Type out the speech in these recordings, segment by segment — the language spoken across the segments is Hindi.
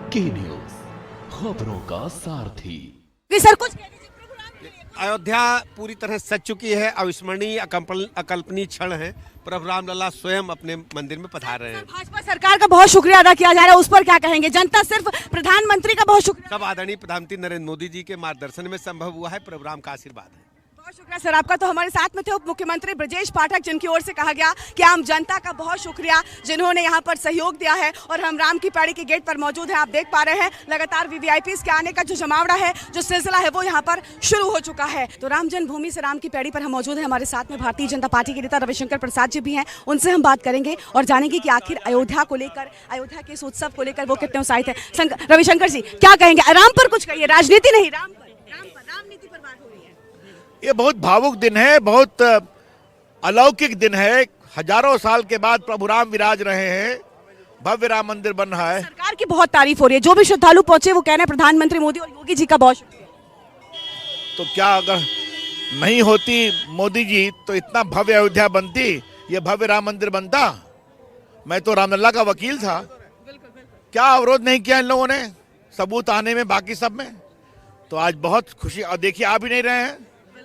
की न्यूज, खबरों का सारथी। सर कुछ कह दीजिए प्रभु राम के लिए। अयोध्या पूरी तरह सज चुकी है। अविस्मरणीय अकल्पनीय क्षण है। प्रभु रामलला स्वयं अपने मंदिर में पधार रहे हैं। भाजपा सरकार का बहुत शुक्रिया अदा किया जा रहा है, उस पर क्या कहेंगे? जनता सिर्फ प्रधानमंत्री का बहुत शुक्रिया। सब आदरणीय प्रधानमंत्री नरेंद्र मोदी जी के मार्गदर्शन में संभव हुआ है। प्रभु राम का आशीर्वाद है। बहुत शुक्रिया सर आपका। तो हमारे साथ में थे उप मुख्यमंत्री ब्रजेश पाठक, जिनकी ओर से कहा गया कि आम जनता का बहुत शुक्रिया जिन्होंने यहाँ पर सहयोग दिया है। और हम राम की पैड़ी के गेट पर मौजूद हैं, आप देख पा रहे हैं लगातार वीवीआईपीज़ के आने का जो जमावड़ा है, जो सिलसिला है, वो यहाँ पर शुरू हो चुका है। तो राम जन्मभूमि से राम की पैड़ी पर हम मौजूद हैं। हमारे साथ में भारतीय जनता पार्टी के नेता रविशंकर प्रसाद जी भी हैं, उनसे हम बात करेंगे और जानेंगे कि आखिर अयोध्या को लेकर, अयोध्या के इस उत्सव को लेकर वो कितने उत्साहित हैं। रविशंकर जी क्या कहेंगे? राम पर कुछ कहिए, राजनीति नहीं, राम पर, रामनीति पर बात हो रही है। ये बहुत भावुक दिन है, बहुत अलौकिक दिन है। हजारों साल के बाद प्रभु राम विराज रहे हैं, भव्य राम मंदिर बन रहा है। सरकार की बहुत तारीफ हो रही है, जो भी श्रद्धालु पहुंचे वो कह रहे हैं प्रधानमंत्री मोदी और योगी जी का बहुत शुक्रिया। तो क्या अगर नहीं होती मोदी जी तो इतना भव्य अयोध्या बनती, ये भव्य राम मंदिर बनता? मैं तो रामलला का वकील था। क्या अवरोध नहीं किया इन लोगों ने सबूत आने में, बाकी सब में? तो आज बहुत खुशी। और देखिए आ भी नहीं रहे हैं,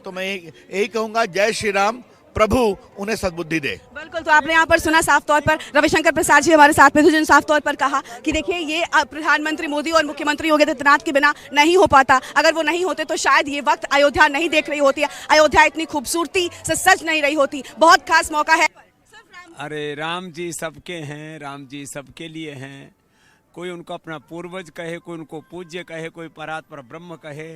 तो मैं यही कहूंगा जय श्री राम, प्रभु उन्हें सद्बुद्धि दे। बिल्कुल। तो आपने यहाँ पर सुना साफ तौर पर रविशंकर प्रसाद जी हमारे साथ में थे, जिन्होंने साफ तौर पर कहा कि देखिए ये प्रधानमंत्री मोदी और मुख्यमंत्री योगी आदित्यनाथ के बिना नहीं हो पाता। अगर वो नहीं होते तो शायद ये वक्त अयोध्या नहीं देख रही होती, अयोध्या इतनी खूबसूरती से सज नहीं रही होती। बहुत खास मौका है। अरे राम जी सबके हैं, राम जी सबके लिए हैं। कोई उनको अपना पूर्वज कहे, कोई उनको पूज्य कहे, कोई परात्पर ब्रह्म कहे,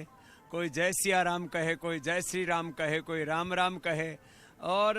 कोई जय सिया राम कहे, कोई जय श्री राम कहे, कोई राम राम कहे। और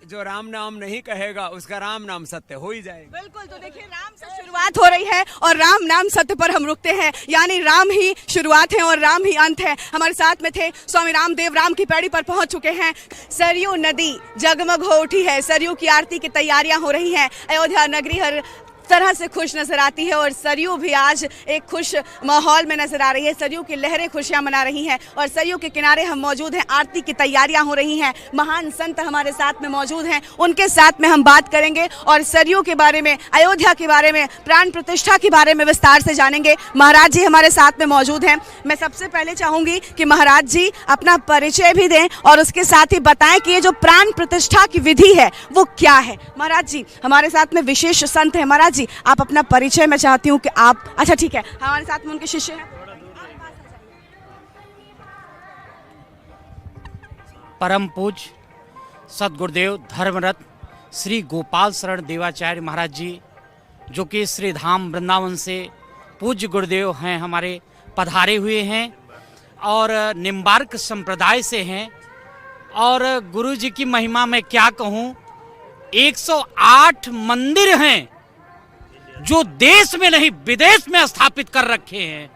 जो राम नाम नहीं कहेगा उसका राम नाम सत्य हो ही जाएगा। बिल्कुल। तो देखिए राम से शुरुआत हो रही है और राम नाम सत्य पर हम रुकते हैं, यानी राम ही शुरुआत है और राम ही अंत है। हमारे साथ में थे स्वामी रामदेव, राम की पैड़ी पर पहुंच चुके हैं। सरयू नदी जगमग हो उठी है, सरयू की आरती की तैयारियां हो रही हैं। अयोध्या नगरी हर तरह से खुश नजर आती है और सरयू भी आज एक खुश माहौल में नजर आ रही है। सरयू की लहरें खुशियां मना रही हैं और सरयू के किनारे हम मौजूद हैं। आरती की तैयारियां हो रही हैं। महान संत हमारे साथ में मौजूद हैं, उनके साथ में हम बात करेंगे और सरयू के बारे में, अयोध्या के बारे में, प्राण प्रतिष्ठा के बारे में विस्तार से जानेंगे। महाराज जी हमारे साथ में मौजूद हैं। मैं सबसे पहले चाहूंगी कि महाराज जी अपना परिचय भी दें और उसके साथ ही बताएं कि ये जो प्राण प्रतिष्ठा की विधि है वो क्या है। महाराज जी हमारे साथ में विशेष संत है। महाराज जी आप अपना परिचय, मैं चाहती हूँ कि आप, अच्छा ठीक है, हमारे साथ में उनके शिष्य हैं। परम पूज्य सदगुरुदेव धर्मरत्न श्री गोपाल शरण देवाचार्य महाराज जी, जो कि श्री धाम वृंदावन से पूज्य गुरुदेव हैं, हमारे पधारे हुए हैं और निम्बार्क संप्रदाय से हैं। और गुरु जी की महिमा में क्या कहूँ, 108 मंदिर हैं जो देश में नहीं विदेश में स्थापित कर रखे हैं।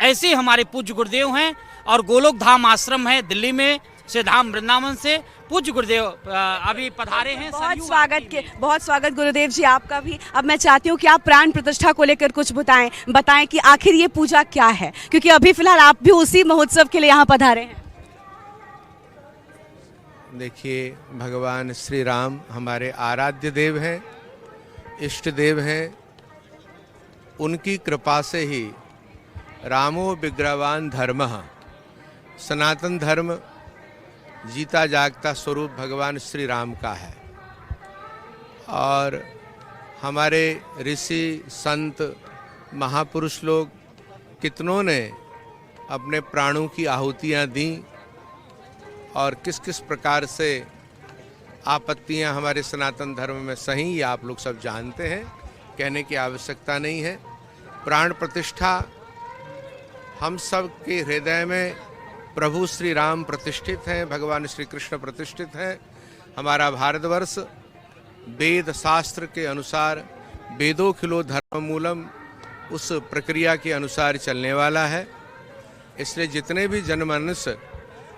ऐसे हमारे पूज्य गुरुदेव हैं। और गोलोक धाम आश्रम है दिल्ली में, से धाम वृंदावन से पूज्य गुरुदेव अभी पधारे हैं। बहुत स्वागत गुरुदेव जी आपका भी। अब मैं चाहती हूँ कि आप प्राण प्रतिष्ठा को लेकर कुछ बताएं कि आखिर ये पूजा क्या है, क्योंकि अभी फिलहाल आप भी उसी महोत्सव के लिए यहाँ पधारे हैं। देखिए भगवान श्री राम हमारे आराध्य देव हैं, इष्ट देव हैं। उनकी कृपा से ही रामो विग्रहवान धर्मः, सनातन धर्म जीता जागता स्वरूप भगवान श्री राम का है। और हमारे ऋषि संत महापुरुष लोग कितनों ने अपने प्राणों की आहुतियाँ दी और किस किस प्रकार से आपत्तियां हमारे सनातन धर्म में सही, ये आप लोग सब जानते हैं, कहने की आवश्यकता नहीं है। प्राण प्रतिष्ठा हम सब के हृदय में प्रभु श्री राम प्रतिष्ठित हैं, भगवान श्री कृष्ण प्रतिष्ठित हैं। हमारा भारतवर्ष वेद शास्त्र के अनुसार वेदो खिलो धर्म मूलम, उस प्रक्रिया के अनुसार चलने वाला है। इसलिए जितने भी जनमानस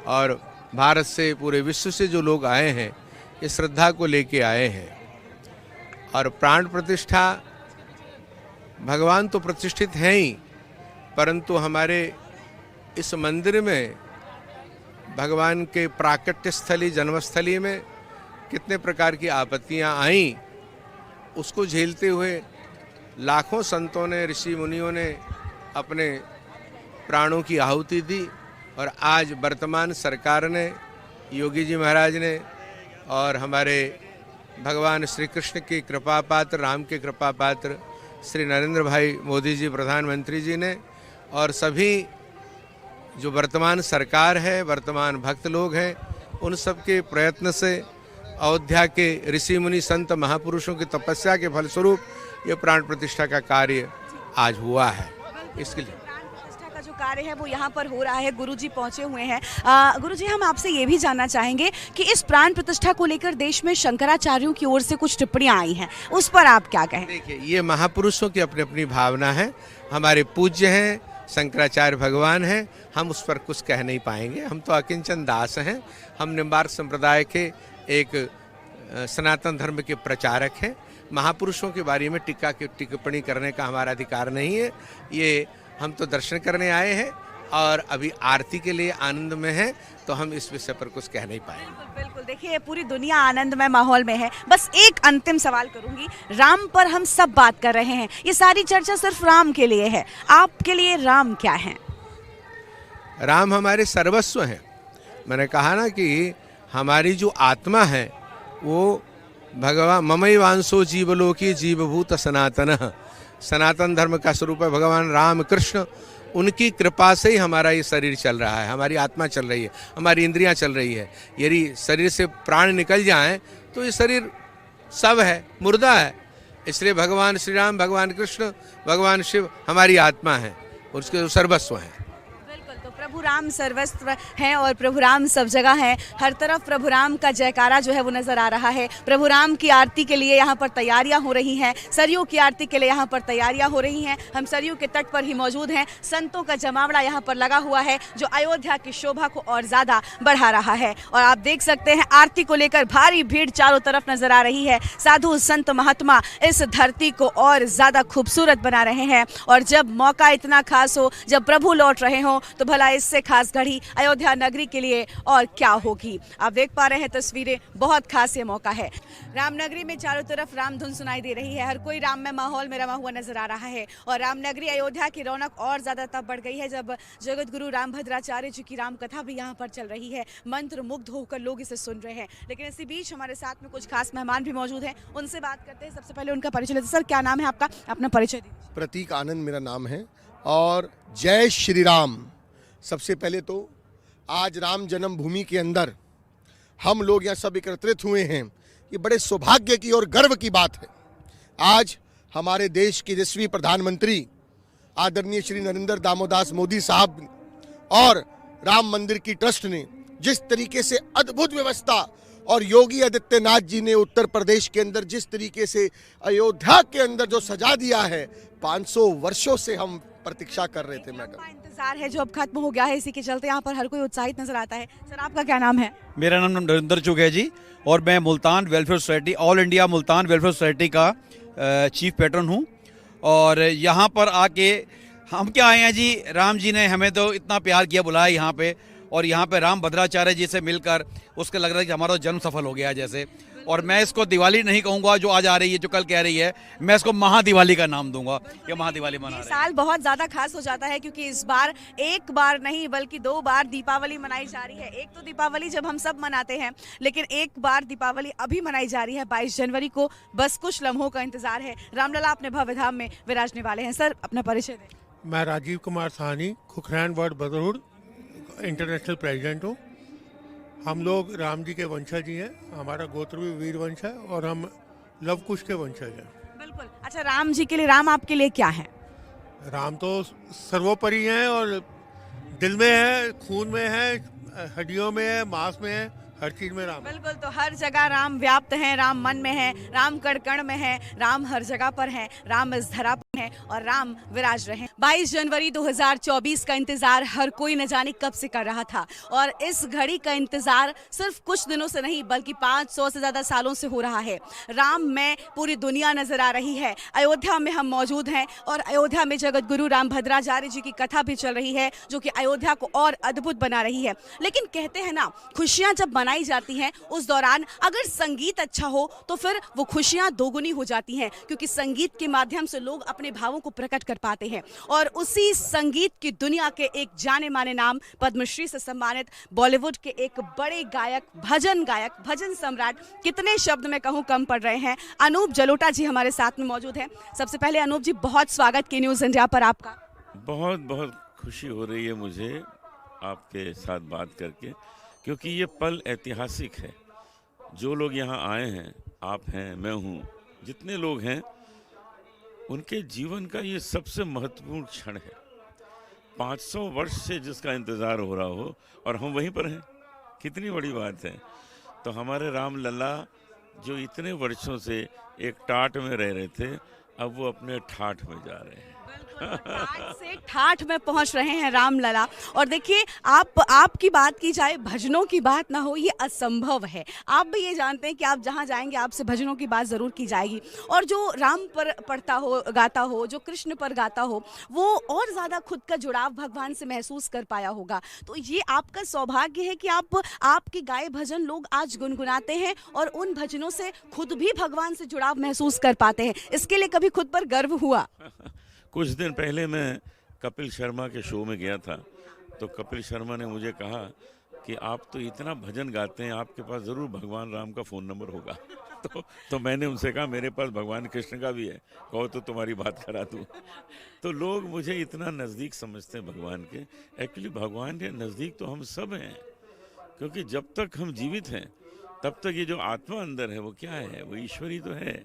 और भारत से, पूरे विश्व से जो लोग आए हैं, इस श्रद्धा को लेके आए हैं। और प्राण प्रतिष्ठा भगवान तो प्रतिष्ठित हैं ही, परंतु हमारे इस मंदिर में भगवान के प्राकट्य स्थली, जन्मस्थली में कितने प्रकार की आपत्तियां आईं, उसको झेलते हुए लाखों संतों ने, ऋषि मुनियों ने अपने प्राणों की आहुति दी और आज वर्तमान सरकार ने, योगी जी महाराज ने और हमारे भगवान श्री कृष्ण की कृपा पात्र, राम के कृपा पात्र श्री नरेंद्र भाई मोदी जी प्रधानमंत्री जी ने और सभी जो वर्तमान सरकार है, वर्तमान भक्त लोग हैं, उन सब के प्रयत्न से अयोध्या के ऋषि मुनि संत महापुरुषों की तपस्या के फलस्वरूप ये प्राण प्रतिष्ठा का कार्य आज हुआ है। इसके लिए प्राण प्रतिष्ठा का जो कार्य है वो यहाँ पर हो रहा है। गुरुजी पहुंचे हुए हैं। गुरुजी, हम आपसे ये भी जानना चाहेंगे कि इस प्राण प्रतिष्ठा को लेकर देश में शंकराचार्यों की ओर से कुछ टिप्पणियां आई हैं, उस पर आप क्या कहें? देखिए, ये महापुरुषों की अपनी अपनी भावना है। हमारे पूज्य हैं, शंकराचार्य भगवान हैं, हम उस पर कुछ कह नहीं पाएंगे। हम तो अकिंचन दास हैं। हम निम्बार्क संप्रदाय के एक सनातन धर्म के प्रचारक हैं। महापुरुषों के बारे में टिप्पणी करने का हमारा अधिकार नहीं है। ये हम तो दर्शन करने आए हैं और अभी आरती के लिए आनंद में है, तो हम इस विषय पर कुछ कह नहीं पाएंगे। बिल्कुल, देखिए पूरी दुनिया आनंदमय माहौल में है। बस एक अंतिम सवाल करूंगी, राम पर हम सब बात कर रहे हैं, ये सारी चर्चा सिर्फ राम के लिए है, आपके लिए राम क्या है? राम हमारे सर्वस्व हैं। मैंने कहा ना कि हमारी जो आत्मा है वो भगवान ममैवांशो जीवलोकी जीवभूत सनातन, सनातन धर्म का स्वरूप है भगवान राम कृष्ण। उनकी कृपा से ही हमारा ये शरीर चल रहा है, हमारी आत्मा चल रही है, हमारी इंद्रियां चल रही है। यदि शरीर से प्राण निकल जाएं तो ये शरीर सब है, मुर्दा है। इसलिए भगवान श्री राम, भगवान कृष्ण, भगवान शिव हमारी आत्मा है, उसके सर्वस्व हैं। बिल्कुल, तो प्रभु राम सर्वस्व हैं और प्रभु राम सब जगह हैं। हर तरफ प्रभु राम का जयकारा जो है वो नजर आ रहा है। प्रभु राम की आरती के लिए यहाँ पर तैयारियां हो रही हैं, सरयू की आरती के लिए यहाँ पर तैयारियां हो रही हैं। हम सरयू के तट पर ही मौजूद हैं। संतों का जमावड़ा यहाँ पर लगा हुआ है जो अयोध्या की शोभा को और ज्यादा बढ़ा रहा है। और आप देख सकते हैं आरती को लेकर भारी भीड़ चारों तरफ नजर आ रही है। साधु संत महात्मा इस धरती को और ज्यादा खूबसूरत बना रहे हैं। और जब मौका इतना खास हो, जब प्रभु लौट रहे हो, तो भला इससे खास घड़ी अयोध्या नगरी के लिए और क्या होगी। आप देख पा रहे हैं तस्वीरें, बहुत खास ये मौका है। रामनगरी में चारों तरफ राम धुन सुनाई दे रही है। हर कोई राम में माहौल में रमा हुआ नजर आ रहा है। और रामनगरी अयोध्या की रौनक और ज्यादा तब बढ़ गई है जब जगत गुरु रामभद्राचार्य जी की राम कथा भी यहाँ पर चल रही है। मंत्र मुग्ध होकर लोग इसे सुन रहे हैं। लेकिन इसी बीच हमारे साथ में कुछ खास मेहमान भी मौजूद हैं, उनसे बात करते हैं। सबसे पहले उनका परिचय लेते। सर, क्या नाम है आपका? अपना परिचय दीजिए। प्रतीक आनंद मेरा नाम है और जय श्री राम। सबसे पहले तो आज राम जन्मभूमि के अंदर हम लोग यहाँ सब एकत्रित हुए हैं, ये बड़े सौभाग्य की और गर्व की बात है। आज हमारे देश के यशस्वी प्रधानमंत्री आदरणीय श्री नरेंद्र दामोदास मोदी साहब और राम मंदिर की ट्रस्ट ने जिस तरीके से अद्भुत व्यवस्था और योगी आदित्यनाथ जी ने उत्तर प्रदेश के अंदर जिस तरीके से अयोध्या के अंदर जो सजा दिया है, 500 वर्षों से हम प्रतीक्षा कर रहे थे मैडम। इंतजार है जो अब खत्म हो गया है, इसी के चलते यहाँ पर हर कोई उत्साहित नजर आता है। सर, आपका क्या नाम है? मेरा नाम नरेंद्र चुग है जी, और मैं Multan welfare society, all India Multan welfare society का चीफ पैटर्न हूँ। और यहाँ पर आके हम क्या आए हैं जी, राम जी ने हमें तो इतना प्यार किया, बुलाया यहाँ पे, और यहाँ पे राम भद्राचार्य जी से मिलकर उसके लग रहा है कि हमारा जन्म सफल हो गया जैसे। और मैं इसको दिवाली नहीं कहूँगा जो आज आ रही है, जो कल कह रही है, मैं इसको महादिवाली का नाम दूंगा। ये महादिवाली मना रहे हैं। साल बहुत ज्यादा खास हो जाता है क्योंकि इस बार एक बार नहीं बल्कि 2 बार दीपावली मनाई जा रही है। एक तो दीपावली जब हम सब मनाते हैं, लेकिन एक बार दीपावली अभी मनाई जा रही है 22 जनवरी को। बस कुछ लम्हों का इंतजार है। रामलला अपने भव्य धाम में विराजने वाले हैं। सर, अपना परिचय दें। मैं Rajiv Kumar Sahni, Khukhrain world brotherhood international president हूँ। हम लोग राम जी के वंशज ही हैं, हमारा गोत्र भी वीर वंश है और हम लव कुश के वंशज हैं। बिल्कुल। अच्छा, राम जी के लिए, राम आपके लिए क्या है? राम तो सर्वोपरि हैं और दिल में है, खून में है, हड्डियों में है, मांस में है, हर चीज में राम। बिल्कुल, तो हर जगह राम व्याप्त है, राम मन में है, राम कण कण में है, राम हर जगह पर है, राम इस धरा पर है और राम विराज रहे। 22 जनवरी 2024 का इंतजार हर कोई न जाने कब से कर रहा था और इस घड़ी का इंतजार सिर्फ कुछ दिनों से नहीं बल्कि 500 से ज्यादा सालों से हो रहा है। राम में पूरी दुनिया नजर आ रही है। अयोध्या में हम मौजूद हैं और अयोध्या में जगत गुरु रामभद्राचार्य जी की कथा भी चल रही है जो कि अयोध्या को और अद्भुत बना रही है। लेकिन कहते हैं ना, खुशियां जब मनाई जाती हैं उस दौरान अगर संगीत अच्छा हो तो फिर वो खुशियां दोगुनी हो जाती हैं, क्योंकि संगीत के माध्यम से लोग अपने भावों को प्रकट कर पाते हैं। और उसी संगीत की दुनिया के एक जाने माने नाम, पद्मश्री से सम्मानित बॉलीवुड के एक बड़े गायक, भजन सम्राट, कितने शब्द में कहूँ कम पड़ रहे हैं, अनूप जलोटा जी हमारे साथ में मौजूद हैं। सबसे पहले अनूप जी, बहुत स्वागत के न्यूज़ इंडिया पर आपका। बहुत बहुत खुशी हो रही है मुझे आपके साथ बात करके, क्योंकि ये पल ऐतिहासिक है। जो लोग यहाँ आए हैं, आप हैं, मैं हूँ, जितने लोग हैं, उनके जीवन का ये सबसे महत्वपूर्ण क्षण है। 500 वर्ष से जिसका इंतज़ार हो रहा हो और हम वहीं पर हैं, कितनी बड़ी बात है। तो हमारे राम लल्ला जो इतने वर्षों से एक टाट में रह रहे थे, अब वो अपने ठाठ में जा रहे हैं। ठाठ से ठाठ में पहुंच रहे हैं राम लला। और देखिए, आपकी बात की जाए, भजनों की बात ना हो, ये असंभव है। आप भी ये जानते हैं कि आप जहां जाएंगे आपसे भजनों की बात जरूर की जाएगी। और जो राम पर पढ़ता हो, गाता हो, जो कृष्ण पर गाता हो, वो और ज्यादा खुद का जुड़ाव भगवान से महसूस कर पाया होगा। तो ये आपका सौभाग्य है कि आपके गाए भजन लोग आज गुनगुनाते हैं और उन भजनों से खुद भी भगवान से जुड़ाव महसूस कर पाते हैं। इसके लिए कभी खुद पर गर्व हुआ? कुछ दिन पहले मैं कपिल शर्मा के शो में गया था, तो कपिल शर्मा ने मुझे कहा कि आप तो इतना भजन गाते हैं, आपके पास ज़रूर भगवान राम का फ़ोन नंबर होगा। तो मैंने उनसे कहा मेरे पास भगवान कृष्ण का भी है, कहो तो तुम्हारी बात करा दूँ। तो लोग मुझे इतना नज़दीक समझते हैं भगवान के। एक्चुअली भगवान के नज़दीक तो हम सब हैं, क्योंकि जब तक हम जीवित हैं तब तक ये जो आत्मा अंदर है वो क्या है, वो ईश्वर ही तो है।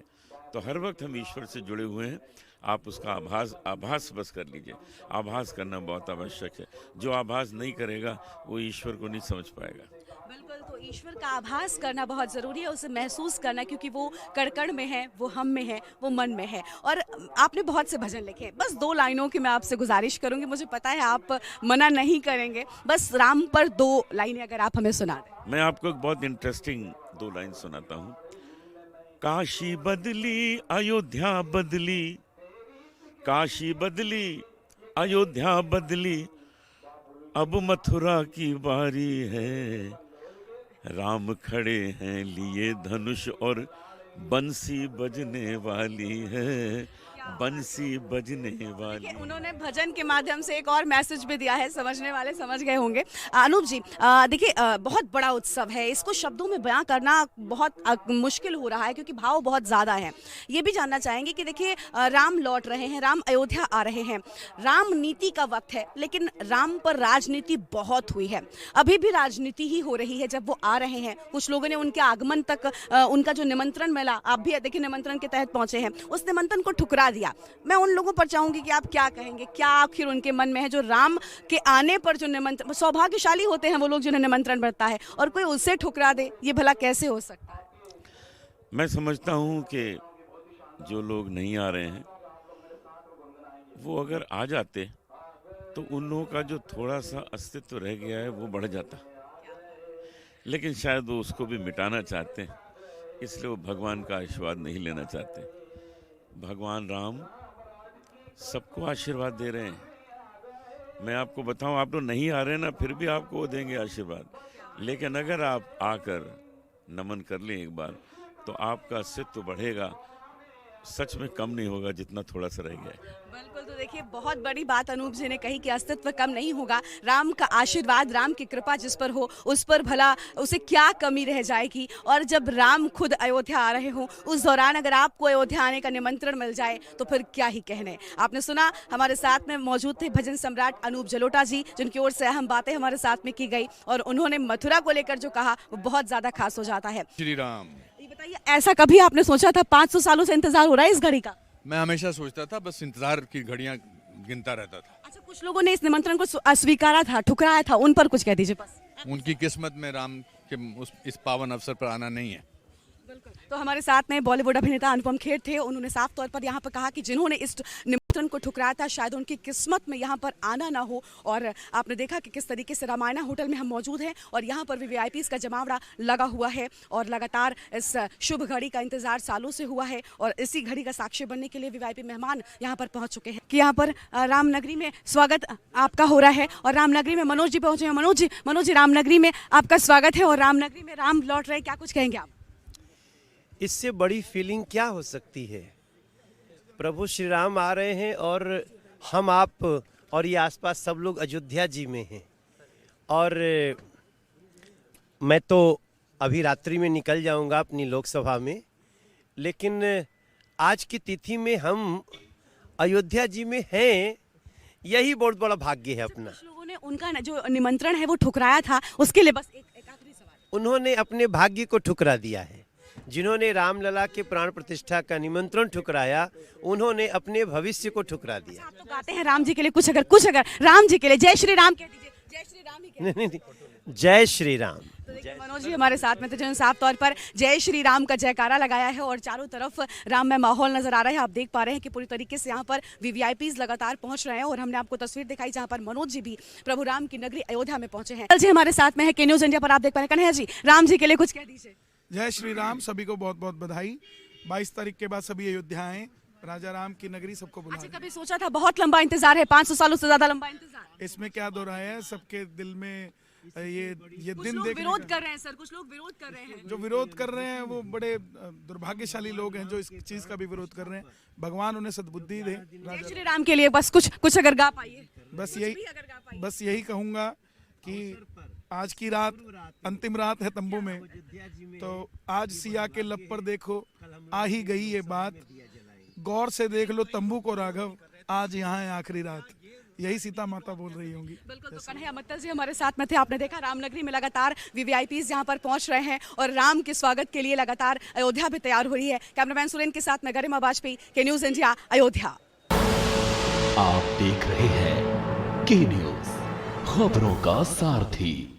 तो हर वक्त हम ईश्वर से जुड़े हुए हैं। आप उसका आभास बस कर लीजिए। आभास करना बहुत आवश्यक है। जो आभास नहीं करेगा वो ईश्वर को नहीं समझ पाएगा। बिल्कुल, तो ईश्वर का आभास करना बहुत ज़रूरी है, उसे महसूस करना, क्योंकि वो कण में है, वो हम में है, वो मन में है। और आपने बहुत से भजन लिखे, बस 2 लाइनों की मैं आपसे गुजारिश करूंगी, मुझे पता है आप मना नहीं करेंगे, बस राम पर 2 लाइनें अगर आप हमें सुना दें। मैं आपको एक बहुत इंटरेस्टिंग 2 लाइन सुनाता हूँ। काशी बदली अयोध्या बदली, काशी बदली अयोध्या बदली, अब मथुरा की बारी है। राम खड़े हैं लिए धनुष और बंसी बजने वाली है, बंसी बजने वाली। उन्होंने भजन के माध्यम से एक और मैसेज भी दिया है, समझने वाले समझ गए होंगे। अनूप जी, देखिए, बहुत बड़ा उत्सव है, इसको शब्दों में बयां करना बहुत मुश्किल हो रहा है, क्योंकि भाव बहुत ज़्यादा है। ये भी जानना चाहेंगे कि देखिए, राम लौट रहे हैं, राम अयोध्या आ रहे हैं, राम नीति का वक्त है, लेकिन राम पर राजनीति बहुत हुई है, अभी भी राजनीति ही हो रही है जब वो आ रहे हैं। कुछ लोगों ने उनके आगमन तक उनका जो निमंत्रण मिला, आप भी देखिए निमंत्रण के तहत पहुंचे हैं, उस निमंत्रण को ठुकरा दिया। मैं उन लोगों पर चाहूंगी कि आप क्या कहेंगे, क्या आखिर उनके मन में है, जो राम के आने पर जो निमंत्रण, सौभाग्यशाली होते हैं वो लोग जिन्हें निमंत्रण मिलता है, और कोई उससे ठुकरा दे, ये भला कैसे हो सकता है? मैं समझता हूँ कि जो लोग नहीं आ रहे हैं वो अगर आ जाते तो उन लोगों का जो थोड़ा सा अस्तित्व रह गया है वो बढ़ जाता, लेकिन शायद वो उसको भी मिटाना चाहते हैं, इसलिए वो भगवान का आशीर्वाद नहीं लेना चाहते। भगवान राम सबको आशीर्वाद दे रहे हैं। मैं आपको बताऊं, आप तो नहीं आ रहे ना, फिर भी आपको वो देंगे आशीर्वाद, लेकिन अगर आप आकर नमन कर लें एक बार, तो आपका अस्तित्व बढ़ेगा, सच में कम नहीं होगा जितना थोड़ा सा रह गया है। बिल्कुल, तो देखिए, बहुत बड़ी बात अनूप जी ने कही कि अस्तित्व कम नहीं होगा। राम का आशीर्वाद, राम की कृपा जिस पर हो, उस पर भला उसे क्या कमी रह जाएगी। और जब राम खुद अयोध्या आ रहे हो, उस दौरान अगर आपको अयोध्या आने का निमंत्रण मिल जाए तो फिर क्या ही कहने। आपने सुना, हमारे साथ में मौजूद थे भजन सम्राट अनूप जलोटा जी, जिनकी ओर से अहम बातें हमारे साथ में की गई, और उन्होंने मथुरा को लेकर जो कहा वो बहुत ज्यादा खास हो जाता है। श्री राम। ये बताइए, ऐसा कभी आपने सोचा था? 500 सालों से इंतजार हो रहा है इस घड़ी का? मैं हमेशा सोचता था, बस इंतजार की घड़ियां गिनता रहता था। अच्छा, कुछ लोगों ने इस निमंत्रण को अस्वीकारा था, ठुकराया था, उन पर कुछ कह दीजिए बस। उनकी किस्मत में राम के इस पावन अवसर पर आना नहीं है। तो हमारे साथ में बॉलीवुड अभिनेता अनुपम खेर थे। उन्होंने साफ तौर पर यहाँ पर कहा कि जिन्होंने इस निमंत्रण को ठुकराया था शायद उनकी किस्मत में यहाँ पर आना ना हो। और आपने देखा कि किस तरीके से रामायणा होटल में हम मौजूद हैं और यहाँ पर भी वीआईपीज़ का जमावड़ा लगा हुआ है और लगातार इस शुभ घड़ी का इंतजार सालों से हुआ है और इसी घड़ी का साक्षी बनने के लिए वीआईपी मेहमान यहाँ पर पहुँच चुके हैं कि यहाँ पर रामनगरी में स्वागत आपका हो रहा है। और रामनगरी में मनोज जी पहुँचे हैं। मनोज जी रामनगरी में आपका स्वागत है और रामनगरी में राम लौट रहे, क्या कुछ कहेंगे आप? इससे बड़ी फीलिंग क्या हो सकती है? प्रभु श्री राम आ रहे हैं और हम आप और ये आसपास सब लोग अयोध्या जी में हैं। और मैं तो अभी रात्रि में निकल जाऊंगा अपनी लोकसभा में, लेकिन आज की तिथि में हम अयोध्या जी में हैं, यही बहुत बड़ा भाग्य है अपना। कुछ लोगों ने उनका जो निमंत्रण है वो ठुकराया था, उसके लिए बस एक आखिरी सवाल। उन्होंने अपने भाग्य को ठुकरा दिया है। जिन्होंने रामलला के प्राण प्रतिष्ठा का निमंत्रण ठुकराया, उन्होंने अपने भविष्य को ठुकरा दिया। आप तो गाते हैं राम जी के लिए, कुछ अगर राम जी के लिए जय श्री राम कह दीजिए। जय श्री राम ही कह दीजिए। नहीं, जय श्री राम। तो देखिए मनोज जी हमारे साथ में थे जिन्होंने साफ तौर पर जय श्री राम का जयकारा लगाया है और चारों तरफ राममय माहौल नजर आ रहा है। आप देख पा रहे हैं कि पूरी तरीके से यहाँ पर वीवीआईपीज़ लगातार पहुंच रहे हैं और हमने आपको तस्वीर दिखाई जहाँ पर मनोज जी भी प्रभु राम की नगरी अयोध्या में पहुंचे हैं। जी हमारे साथ में है के न्यूज़ इंडिया पर, आप देख पा रहे हैं। कन्हैया जी राम जी के लिए कुछ कह दीजिए। जय श्री राम। सभी को बहुत बहुत बधाई। 22 तारीख के बाद सभी अयोध्या आए, राजा राम की नगरी सबको बुला। अच्छा, कभी सोचा था बहुत लंबा इंतजार है, 500 सालों से ज्यादा लंबा इंतजार? इसमें क्या दो राय है, सबके दिल में ये दिन लोग देखने विरोध कर रहे हैं सर, कुछ लोग विरोध कर रहे हैं। जो विरोध कर रहे हैं वो बड़े दुर्भाग्यशाली लोग हैं जो इस चीज का भी विरोध कर रहे हैं। भगवान उन्हें सद्बुद्धि दे। जय श्री राम के लिए बस कुछ अगर गा पाइए। बस यही कहूंगा कि आज की रात अंतिम रात है तंबू में, तो आज सिया के लब पर देखो आ ही गई ये बात, गौर से देख लो तंबू को राघव, आज यहाँ है आखिरी रात। यही सीता माता बोल रही होंगी। बिल्कुल। तो कन्हैया मित्तल जी हमारे साथ में थे। आपने देखा रामनगरी में लगातार वीवीआईपीज़ यहाँ पर पहुंच रहे हैं और राम के स्वागत के लिए लगातार अयोध्या भी तैयार हो रही है। कैमरामैन सुरेन के साथ में गरिमा वाजपेयी के न्यूज़ इंडिया अयोध्या। आप देख रहे हैं के न्यूज़, खबरों का सारथी।